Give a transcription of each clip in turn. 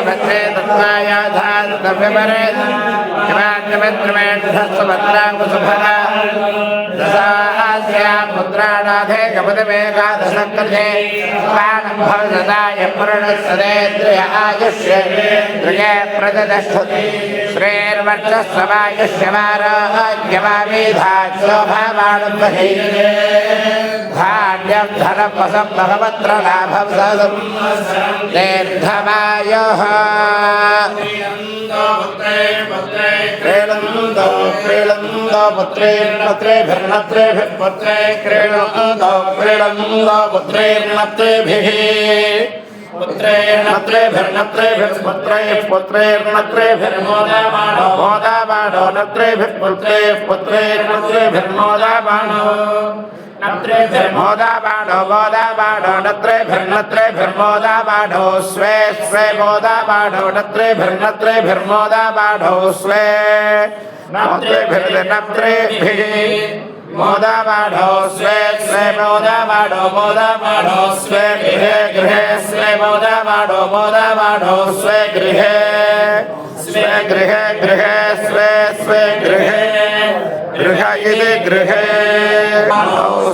भद्रे तत्त्वायाधात्तव्यपरे हिमान्यमित्रमेढस्तभद्राङ्गुसुभगा दशास्यां मुद्रानाथे कपदमेकादशकृते प्राणभवदाय पुरणस्तदेन्द्रिय आयुष्ये दृगे प्रददष्ठति श्रेर्वर्चस्वमायुष्यमारोग्यमामेधाशोभामाणुमहे धान्यं धनं वसं भगवत्र लाभं सदं दीर्घमायुः क्रीडन्तो पुत्रेर्नत्रेभिर्पुत्रे क्रीडन्तो पुत्रेर्नत्रेभिः पुत्रेर्नत्रेभिर्पुत्रेर्नत्रेभिर्मोदाबाणो मोदाबाणो पुत्रेर्नत्रेभिर्मोदाबाणो नत्रेभिर्मोदाबाणो मोदाबाणो नत्रेभिर्मोदाबाणो स्वे स्वे मोदाबाणो नत्रेभिर्मोदाबाणो स्वे नत्रेभिर्नत्रेभिः मोदाबाणो स्वे स्वे मोदाबाणो स्वे गृहे गृहे स्वे मोदाबाणो स्वे गृहे स्वे गृहे गृहे स्वे स्वे गृहे गृह इति गृहे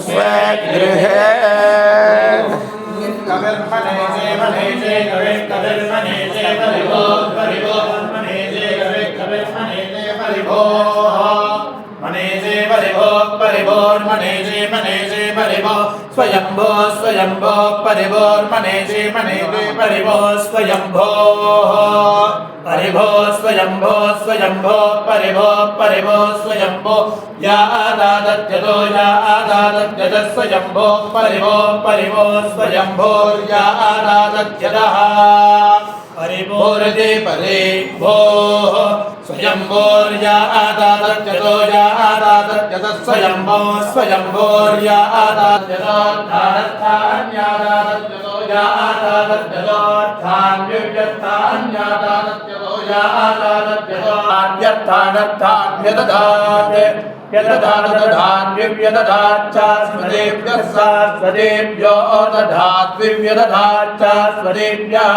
स्वे गृहे परिभोर्मनेजे परिभो स्वयंभो स्वयंभो परिभोर्मनेजे परिभो स्वयंभो परिभो स्वयंभो स्वयंभो परिभो स्वयंभो या आदादत्यतो या आदादत्यत स्वयंभो परिभो स्वयंभो या आदादत्यतः परिभोर्जे परे भो स्वयंभोर्या आदादत्यतो या आदादत्यत स्वयंभो स्वयंभोर्या आदादत्यतो धारस्थान्यादादत्यतो या आदादत्यतो धान्यव्यर्थान्यादादत्यतो या आदादत्यतो आद्यर्थानर्थान्यददात् यददानदधान्यव्यदधाच्चास्मदेभ्यः सास्मदेभ्यो दधाद्विव्यदधाच्चास्मदेभ्यः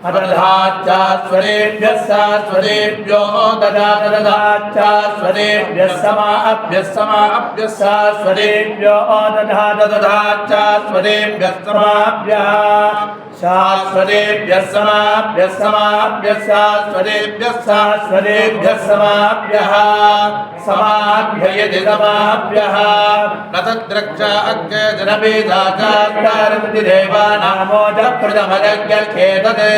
अदधाच्चास्मदेभ्यः सास्मदेभ्यो ददादधाच्चास्मदेभ्यः समाभ्यः सास्मदेभ्यो दधादधाच्चास्मदेभ्यः समाभ्यः शास्वदेभ्यः समाभ्यः सास्वदेभ्यः समाभ्यः समाभ्य यदि समाभ्यः न तद्रक्षा अग्रे जनभेदाचारन्ति देवानामोजप्रदमजज्ञखेतते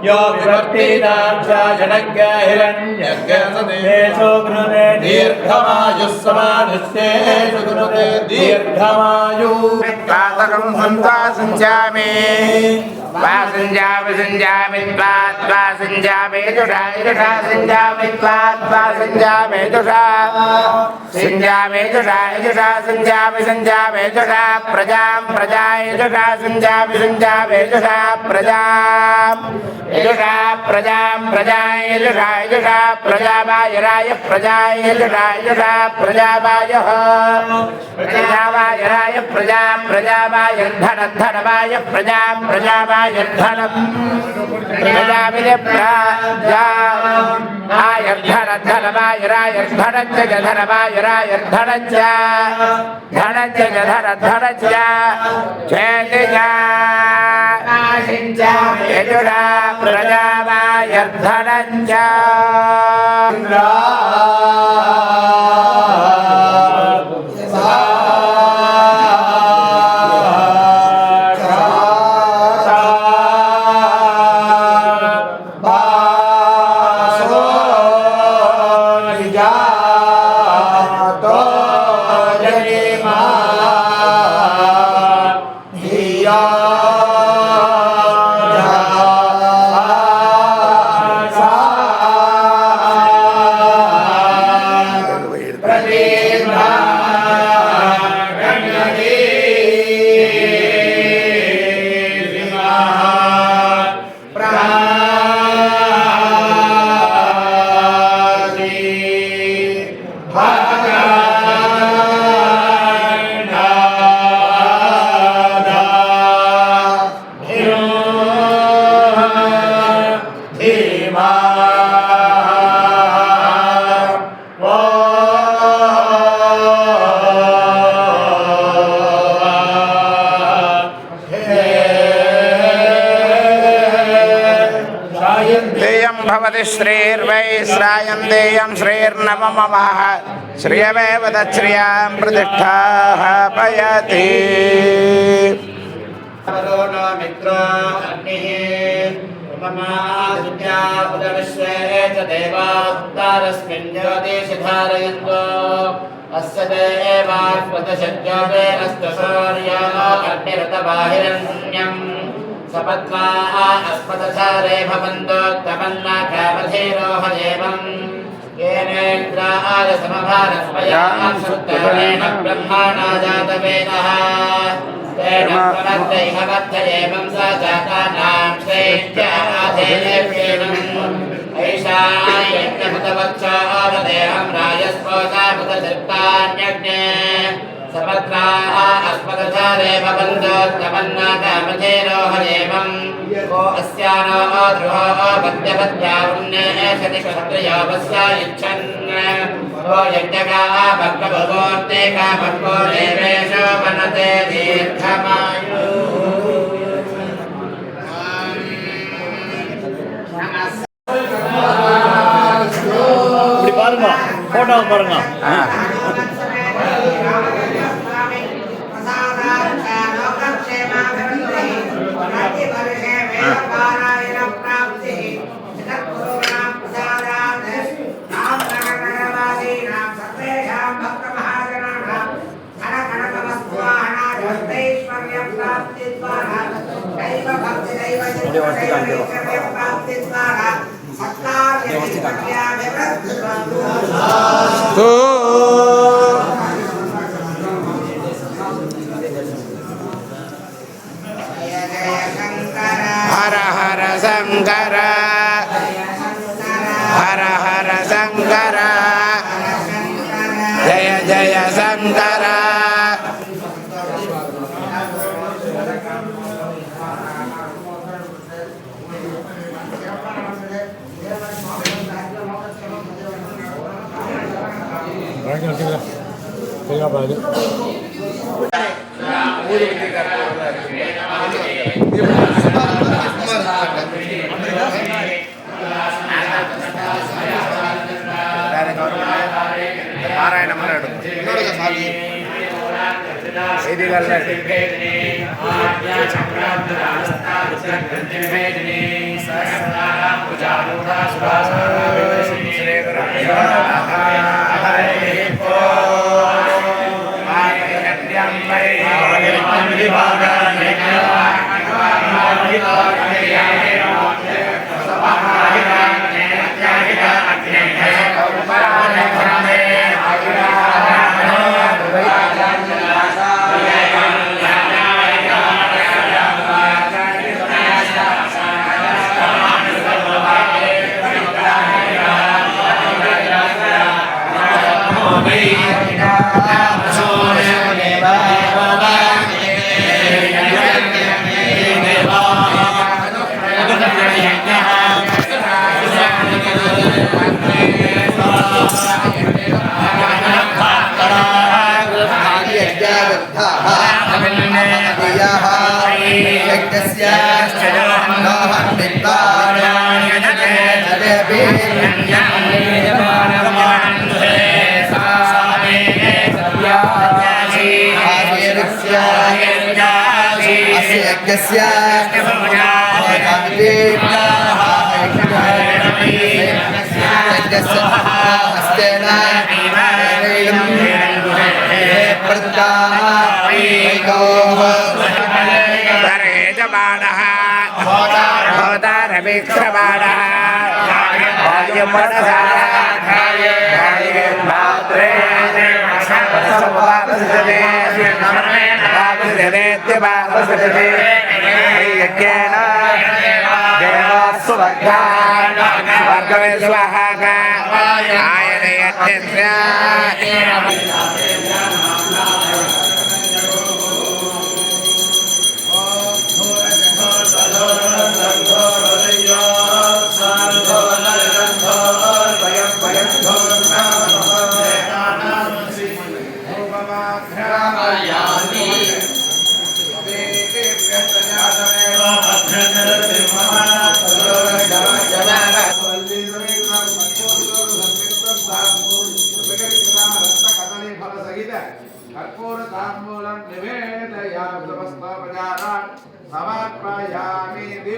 यो विवर्तीनाक्षा जनज्ञ हिरण्यज्ञसदेशो गृणे दीर्घमायुः समानुष्येषु गृणे दीर्घमायुः पातकं हन्ता सञ्जामे संजामि त्वा संजामे जुषा जुषा संजामि त्वा संजामे जुषा संजामे जुषा जुषा संजामे जुषा प्रजां प्रजाय जुषा संजामे जुषा प्रजां प्रजाय जुषा प्रजावाय राय प्रजाय जुषा प्रजावायः राय प्रजावाय धनवाय प्रजावाय धनम् प्रजाविदे धनवाय राय धनच्च धनवाय राय धनच्च धनच्च चेतिजा यजुषा प्रजावाय धनच्च श्रीर्वै श्रायन्तेयं श्रीर्नवमः श्रियमेव तच्छ्रियां प्रतिष्ठापयति वरुणो मित्रो अग्निः उपमादित्या उदविश्वे च देवात्तारस्मिन् ज्योतिषि धारयन्तो अस्य देवात्पदशज्योते अस्तु सूर्यो अग्निरतबाहिरण्यम् सपत्ना अस्मदधारे भवन्तोत्तमन्ना कामधेरोहदेवम् येनेन्द्राय समभारस्मया सुत्तरेण ब्रह्माणा जातवेदः तेन प्रवर्तैभवत्येवं स जातानां श्रेष्ठ्याधेयेनम् ऐषा यज्ञभूतवत्सोदेहं राजस्पोषाभूतदृप्तान्यज्ञे सपत्ना अस्मदधारे भवन्तोत्तमन्ना कामधेरोहदेवम् को अस्यानो ध्रुवो पद्यपद्यावन्नेषति क्षत्रियो वस्या इच्छन् को यज्ञका भक्तभगोर्ते कामको देवेशो मनते दीर्घमायुः இப்படி பாருங்க போட்டோவை பாருங்க हर हर शंकर हर हर शंकर जय जय शंकर ನಾರಾಯಣ ಮರಡು Thank you.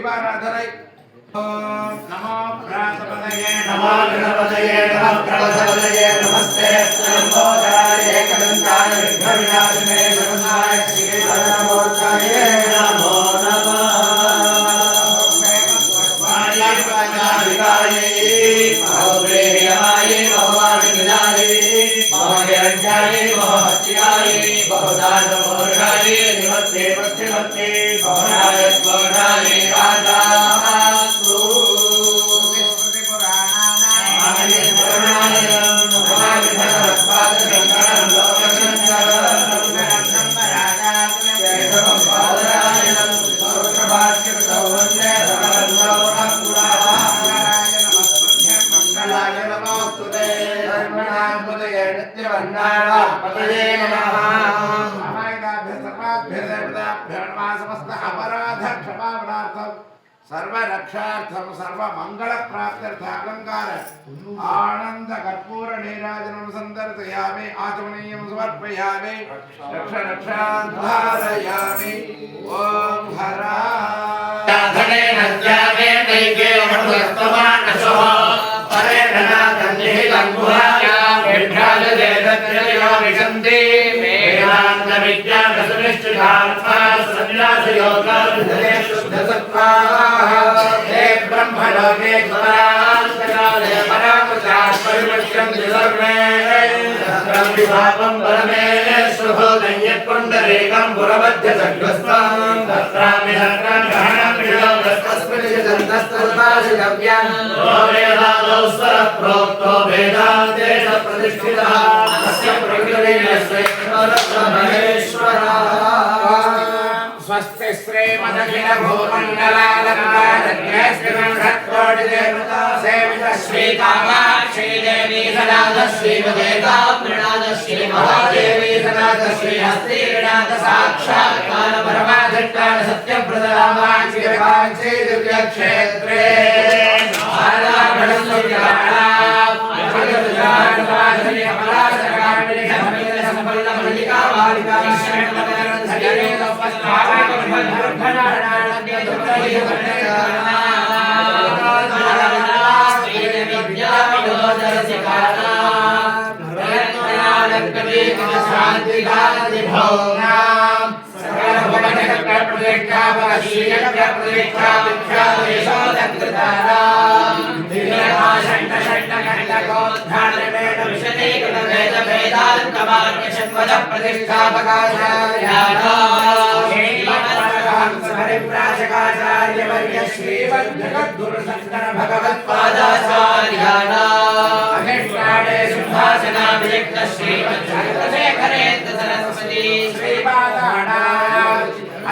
दीपाराधनै नमो प्रातपदये नमो गणपतये नमः प्रभवतये नमस्ते लंबोदराय एकदन्ताय विघ्नविनाशिने शरणाय श्रीधरमूर्तये नमो नमः बहुप्रेयाय बहुवादिनाय बहुहिरण्याय बहुहत्याय बहुदानमूर्धाय निमत्ते मत्ते बहुराय स्वराय राजास्तु सर्वरक्षार्थम सर्वमंगलप्राप्त्यर्थ अलंकार आनंद कर्पूर नीराजनम संदर्शयामि आचमनीयं समर्पयामि रक्ष रक्षाधारयामि ओम हरा धने नद्यावे दैके अमृतस्तमानसो परे धना कन्ये लंघुहाया विभ्राज देवत्रयो विशन्ति वेदान्त विद्या रसनिष्ठितात्मा सन्यास योगा विधे शुद्ध सत्त्वा हे ब्रह्मलोके स्वरान्तकाले परामृतात् परिमुच्यन्ति सर्वे ब्रह्मविभावं परमेश्वरो यत्पुण्डरीकं पुरमध्य सङ्गस्तां तत्रामि धर्मं गहनं विलोकस्तस्मिन् चिदन्तस्तस्माशिगव्यं वेदादौ स्वरः प्रोक्तो वेदान्ते च प्रतिष्ठितः अस्य प्रकृतिर्यस्य महेश्वरः स्वस्ति श्रीमदखिल भूमण्डलालङ्कारज्ञस्त्रिगुणकोटिदेवता सेविता श्रीकामाक्षी देवी सनाथ श्रीमदेतामृणाथ श्रीमहादेवी सनाथ श्रीहस्ती गणाथ साक्षात् काल परमाधिष्ठान सत्यप्रदामाक्षी दिव्यक्षेत्रे परिप्राशकाचार्यवर्य श्रीमद्जगद्गुरु शंकर भगवत्पादाचार्याणा अधिष्ठाने सिंहासनाभिषिक्त श्रीमच्चन्द्रशेखरेन्द्र सरस्वती श्रीपादाना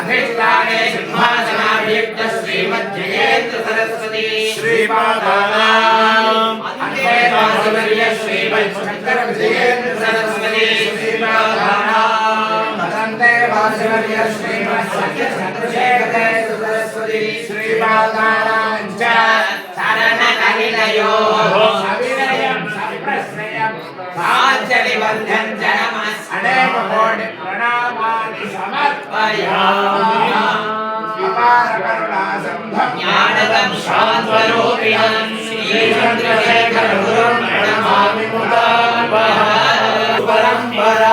अधिष्ठाने सिंहासनाभिषिक्त श्रीमज्जयेन्द्र सरस्वती श्रीपादानाम् अन्ते वासुवर्य श्रीमच्छङ्कर विजयेन्द्र सरस्वती श्रीपादानाम् अन्ते वासुवर्य श्रीमच्छन्द्रशेखरेन्द्र सरस्वती श्रीपादानाम् च शरणकलिलयोः सविनयं संप्रश्रयं पाञ्चलिबन्धं च अनेक कोटि प्रणामानि समर्पयामि अपार करुणा संधं ज्ञानदं शान्तिरूपिणं श्रीचन्द्रशेखर गुरुं प्रणमामि मुदान्वः परम्परा